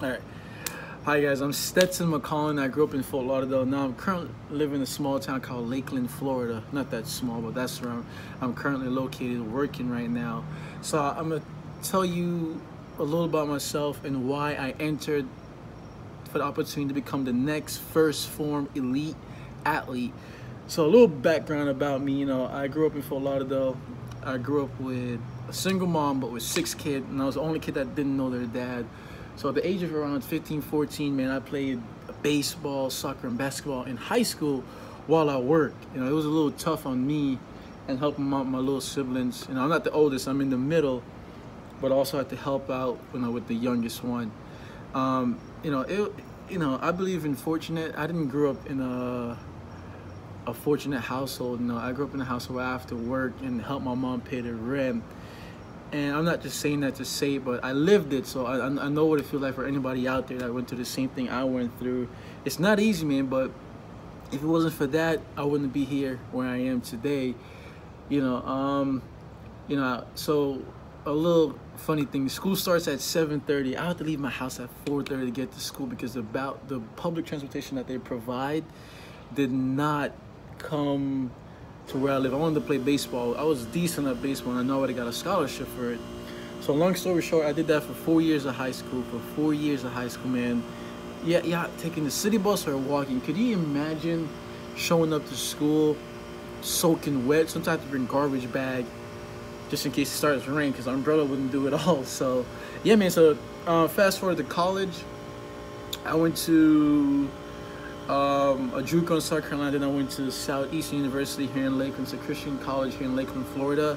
All right. Hi guys, I'm Stetson McCollin. I grew up in Fort Lauderdale. Now I'm currently living in a small town called Lakeland, Florida. Not that small, but that's where I'm currently located, working right now. So I'm gonna tell you a little about myself and why I entered for the opportunity to become the next first Phorm elite athlete. So a little background about me. I grew up in Fort Lauderdale. I grew up with a single mom, but with 6 kids, and I was the only kid that didn't know their dad. So at the age of around 15, 14, man, I played baseball, soccer, and basketball in high school while I worked. It was a little tough on me and helping out my little siblings. I'm not the oldest, I'm in the middle, but also had to help out, with the youngest one. I believe in fortunate. I didn't grow up in a fortunate household. I grew up in a household where I have to work and help my mom pay the rent. And I'm not just saying that to say it, but I lived it, so I know what it feels like for anybody out there that went through the same thing I went through. It's not easy, man, but if it wasn't for that, I wouldn't be here where I am today. So a little funny thing, school starts at 7:30. I have to leave my house at 4:30 to get to school because the public transportation that they provide did not come to where I live. I wanted to play baseball. I was decent at baseball, and I know I would have got a scholarship for it. So long story short, I did that for 4 years of high school. For 4 years of high school, man. Yeah, taking the city bus or walking. Could you imagine showing up to school soaking wet? Sometimes I have to bring garbage bag just in case it starts to rain because the umbrella wouldn't do it all. So yeah, man. So fast forward to college. I went to a JUCO in South Carolina. Then I went to Southeastern University here in Lakeland. It's a Christian college here in Lakeland, Florida.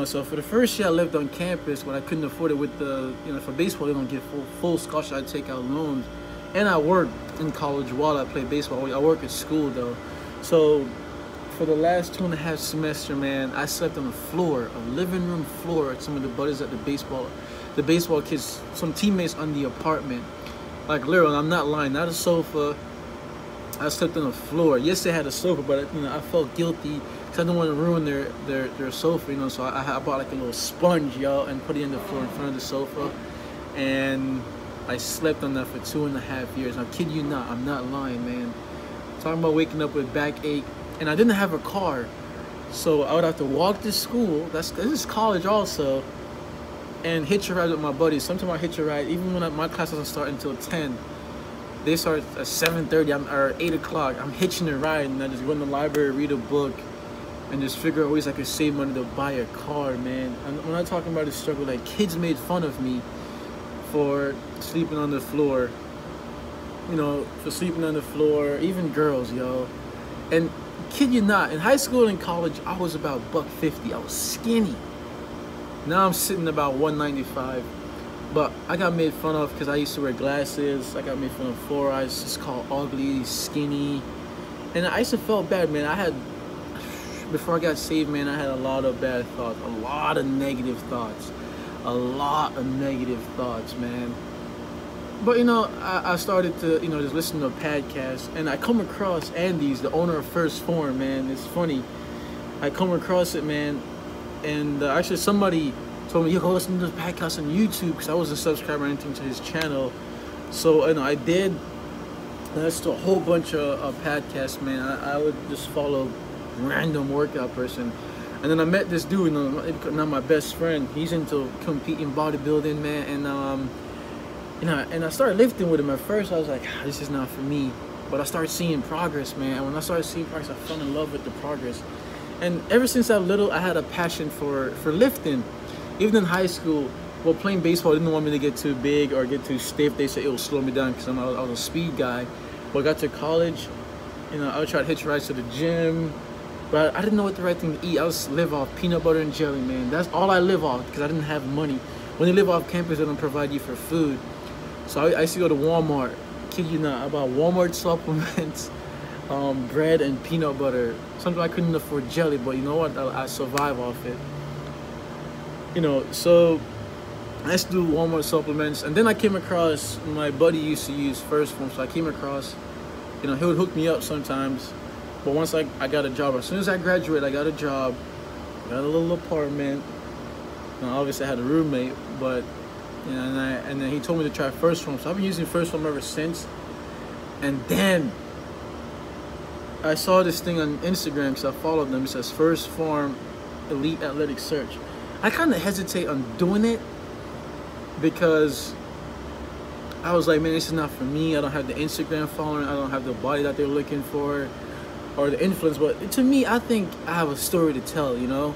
So for the first year I lived on campus, but I couldn't afford it with for baseball they don't get full scholarship. I take out loans, and I worked in college while I played baseball. I work at school though. So for the last 2.5 semesters, man, I slept on the floor, a living room floor, at some of the buddies at the baseball kids, some teammates on the apartment. Like literally, I'm not lying, not a sofa. I slept on the floor. Yes, they had a sofa, but I felt guilty because I didn't want to ruin their sofa. So I bought like a little sponge, y'all, and put it in the floor in front of the sofa, and I slept on that for 2.5 years. I kid you not, I'm not lying, man. Talking about waking up with backache, and I didn't have a car, so I would have to walk to school. This is college also, and hitch a ride with my buddies. Sometimes I hitch a ride even when my class doesn't start until 10. They start at 7:30 or 8 o'clock. I'm hitching a ride, and I just go in the library, read a book, and just figure out ways I could save money to buy a car, man. And when I'm talking about the struggle, like kids made fun of me for sleeping on the floor. For sleeping on the floor, even girls, yo. And kid you not, in high school and college, I was about $150. I was skinny. Now I'm sitting about 195. But I got made fun of because I used to wear glasses. I got made fun of for I was just called ugly, skinny. And I used to feel bad, man. Before I got saved, man, I had a lot of bad thoughts. A lot of negative thoughts. Man. But, I started to, just listen to a podcast. And I come across Andy's, the owner of First Phorm, man. It's funny. I come across it, man. And actually somebody told me, yo, go listen to this podcast on YouTube, because I wasn't subscribed or anything to his channel. So I did. That's a whole bunch of podcasts, man. I would just follow random workout person, and then I met this dude, now my best friend. He's into competing bodybuilding, man, and I started lifting with him. At first I was like, this is not for me, but I started seeing progress, man. And when I started seeing progress, I fell in love with the progress. And ever since I was little, I had a passion for lifting. Even in high school, well, playing baseball, they didn't want me to get too big or get too stiff. They said it will slow me down because I was a speed guy. But I got to college, I would try to hitch rides to the gym, but I didn't know what the right thing to eat. I was live off peanut butter and jelly, man. That's all I live off because I didn't have money. When you live off campus, they don't provide you for food. So I used to go to Walmart. Kid you not, I bought Walmart supplements, bread and peanut butter. Sometimes I couldn't afford jelly, but you know what? I survive off it. So I used to do Walmart supplements, and then I came across, my buddy used to use First Phorm, so I came across, he would hook me up sometimes, but once I got a job, as soon as I graduated, I got a job, got a little apartment. Now, obviously I had a roommate, but And then he told me to try First Phorm. So I've been using First Phorm ever since. And then I saw this thing on Instagram because I followed them. It says First Phorm Elite Athletic Search. I kind of hesitate on doing it because I was like, man, this is not for me. I don't have the Instagram following. I don't have the body that they're looking for or the influence. But to me, I think I have a story to tell, you know?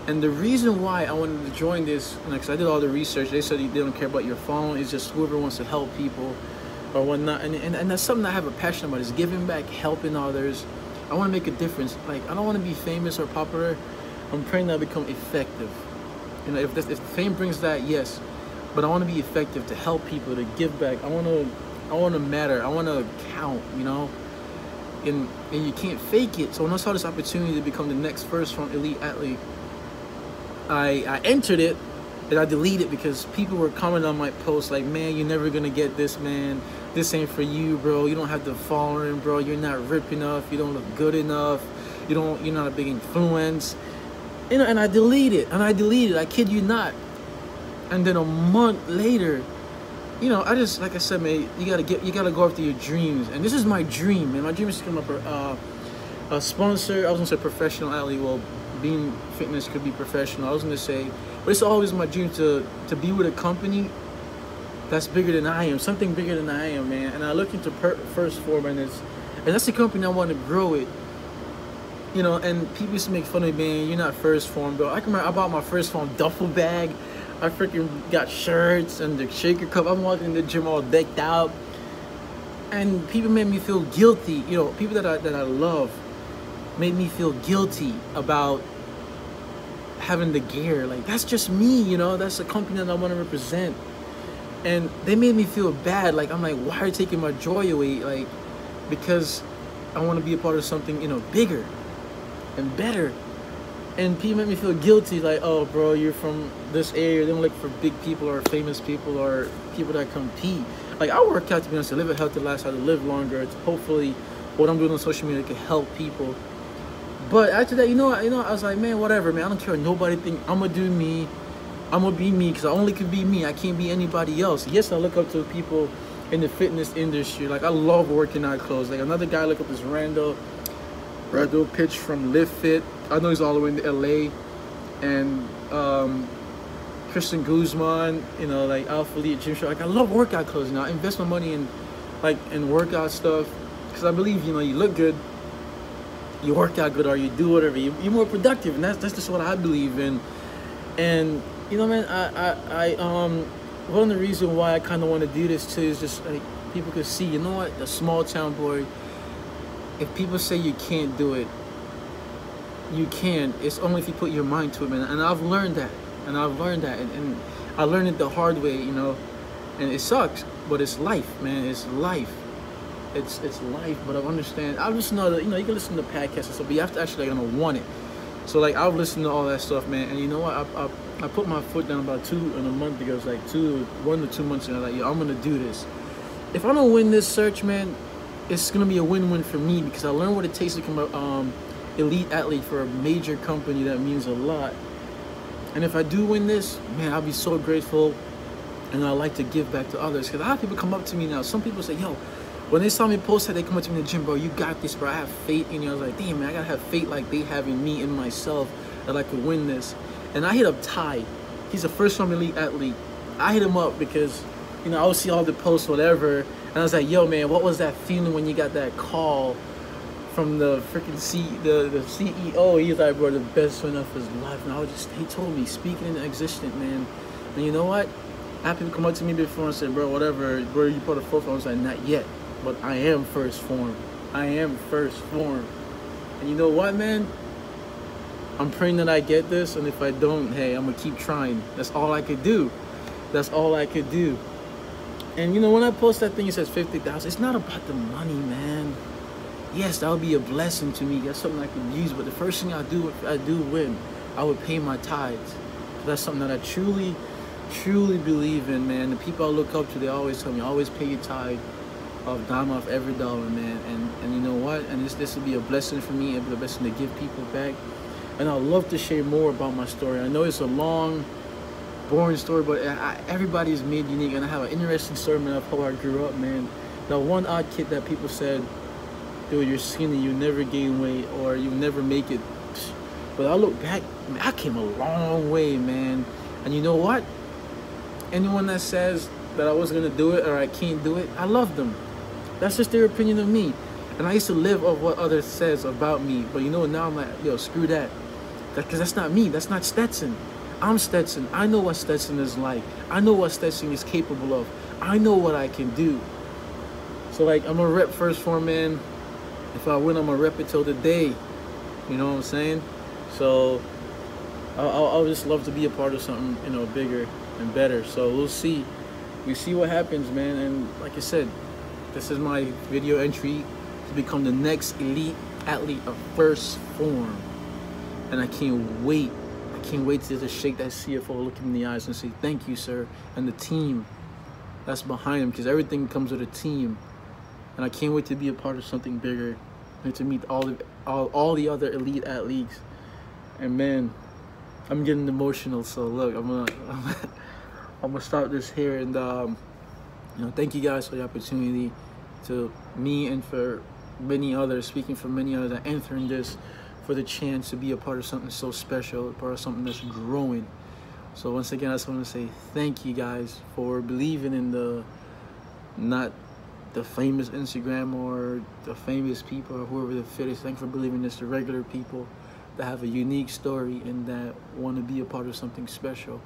And the reason why I wanted to join this, because I did all the research, they said they don't care about your following. It's just whoever wants to help people or whatnot. And that's something I have a passion about, is giving back, helping others. I want to make a difference. Like, I don't want to be famous or popular. I'm praying that I become effective. You know, if fame brings that, yes. But I want to be effective, to help people, to give back. I want to matter. I want to count, you know? And you can't fake it. So when I saw this opportunity to become the next First Phorm Elite Athlete, I entered it, and I deleted it because people were commenting on my post like, man, you're never gonna get this, man. This ain't for you, bro. You don't have the following, bro. You're not rip enough. You don't look good enough. You're not a big influence. You know, and I deleted it. I kid you not. And then a month later, you know, I just, like I said, man, you gotta go after your dreams. And this is my dream, man. My dream is to become a sponsor. I was gonna say professional athlete. Well, being fitness could be professional. I was gonna say, but it's always my dream to be with a company that's bigger than I am, something bigger than I am, man. And I look into First Phorm, and that's the company I want to grow it. You know, and people used to make fun of me, man, you're not First Phorm, bro. I can remember I bought my First Phorm duffel bag. I freaking got shirts and the shaker cup. I'm walking in the gym all decked out, and people made me feel guilty. You know, people that I love made me feel guilty about having the gear. Like, that's just me, you know? That's a company that I want to represent. And they made me feel bad. Like, I'm like, why are you taking my joy away? Like, because I want to be a part of something, you know, bigger and better. And people made me feel guilty. Like, oh, bro, you're from this area. They don't look for big people or famous people or people that compete. Like, I work out, to be honest, to live a healthy lifestyle, to live longer. It's hopefully what I'm doing on social media can help people. But after that, you know, I was like, man, whatever, man. I don't care what nobody think. I'm gonna do me. I'm gonna be me, because I only can be me. I can't be anybody else. Yes, I look up to people in the fitness industry. Like, I love working out clothes. Like, another guy I look up is Randall Pitch from Live Fit. I know he's all the way in LA. And Kristen Guzman, you know, like Alpha Elite Gym Show. Like, I love workout clothes. You know, I invest my money in workout stuff, because I believe, you know, you look good, you work out good, or you do whatever, you're more productive, and that's just what I believe in. And you know, man, I one of the reasons why I kind of want to do this too is just like people could see, you know what, the small town boy. If people say you can't do it, you can. It's only if you put your mind to it, man. And I've learned that, and I learned it the hard way, you know. And it sucks, but it's life, man. It's life. It's life. But I understand. I listen to you know, you can listen to podcasts and stuff, but you have to actually want it. So like, I've listened to all that stuff, man. And you know what? I put my foot down about a month ago. It was like 1 to 2 months ago. Like, yo, I'm gonna do this. If I don't win this search, man, it's gonna be a win-win for me, because I learned what it takes to become a elite athlete for a major company. That means a lot. And if I do win this, man, I'll be so grateful. And I like to give back to others, because a lot of people come up to me now. Some people say, yo, when they saw me post that, they come up to me in the gym, bro, you got this, bro. I have faith in you. I was like, damn, man, I gotta have faith like they have in me, in myself, that I could win this. And I hit up Ty. He's a First Phorm Elite Athlete. I hit him up because, you know, I would see all the posts, whatever. And I was like, yo, man, what was that feeling when you got that call from the freaking the CEO? He's like, bro, the best win of his life. And he told me, speaking into existence, man. And you know what? I had people come up to me before and say, bro, whatever, where you put a Phorm? I was like, not yet, but I am First Phorm. I am First Phorm. And you know what, man? I'm praying that I get this, and if I don't, hey, I'm gonna keep trying. That's all I could do. That's all I could do. And you know, when I post that thing, it says 50,000. It's not about the money, man. Yes, that would be a blessing to me. That's something I could use. But the first thing I do, if I do win, I would pay my tithes. That's something that I truly believe in, man. The people I look up to, they always tell me, always pay your tithe of dime off every dollar, man. And you know what? And this will be a blessing for me. It'll be a blessing to give people back. And I'd love to share more about my story. I know it's a long boring story, but everybody is made unique, and I have an interesting story, man, of how I grew up, man. The one odd kid that people said, dude, you're skinny, you never gain weight, or you never make it. But I look back, man, I came a long way, man. And you know what? Anyone that says that I wasn't gonna do it or I can't do it, I love them. That's just their opinion of me. And I used to live off what others says about me. But you know, now I'm like, yo, screw that. Because that's not me. That's not Stetson. I'm Stetson. I know what Stetson is like. I know what Stetson is capable of. I know what I can do. So, like, I'm a rep first Phorm, man. If I win, I'm a rep it till the day. You know what I'm saying? So, I'll just love to be a part of something, you know, bigger and better. So, we'll see. We see what happens, man. And like I said, this is my video entry to become the next elite athlete of first Phorm. And I can't wait. I can't wait to just shake that CFO, look him in the eyes and say, thank you, sir. And the team that's behind him, because everything comes with a team. And I can't wait to be a part of something bigger and to meet all the other elite athletes. And man, I'm getting emotional. So look, I'm gonna stop this here, and you know, thank you guys for the opportunity, to me and for many others, speaking for many others that entering this, for the chance to be a part of something so special, a part of something that's growing. So once again, I just want to say thank you guys for believing in not the famous Instagram or the famous people or whoever the fit is. Thank you for believing in this, the regular people that have a unique story and that want to be a part of something special.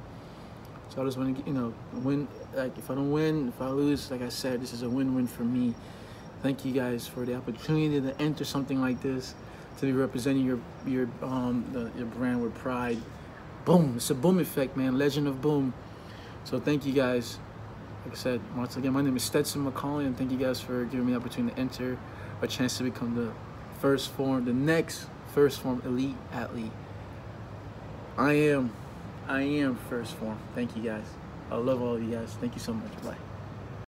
So I just want to, you know, win. Like, if I don't win, if I lose, like I said, this is a win-win for me. Thank you guys for the opportunity to enter something like this, to be representing your brand with pride. Boom! It's a boom effect, man. Legend of boom. So thank you guys. Like I said, once again, my name is Stetson McCauley, and thank you guys for giving me the opportunity to enter, a chance to become the first Phorm, the next first Phorm elite athlete. I am first Phorm. Thank you guys. I love all of you guys. Thank you so much. Bye.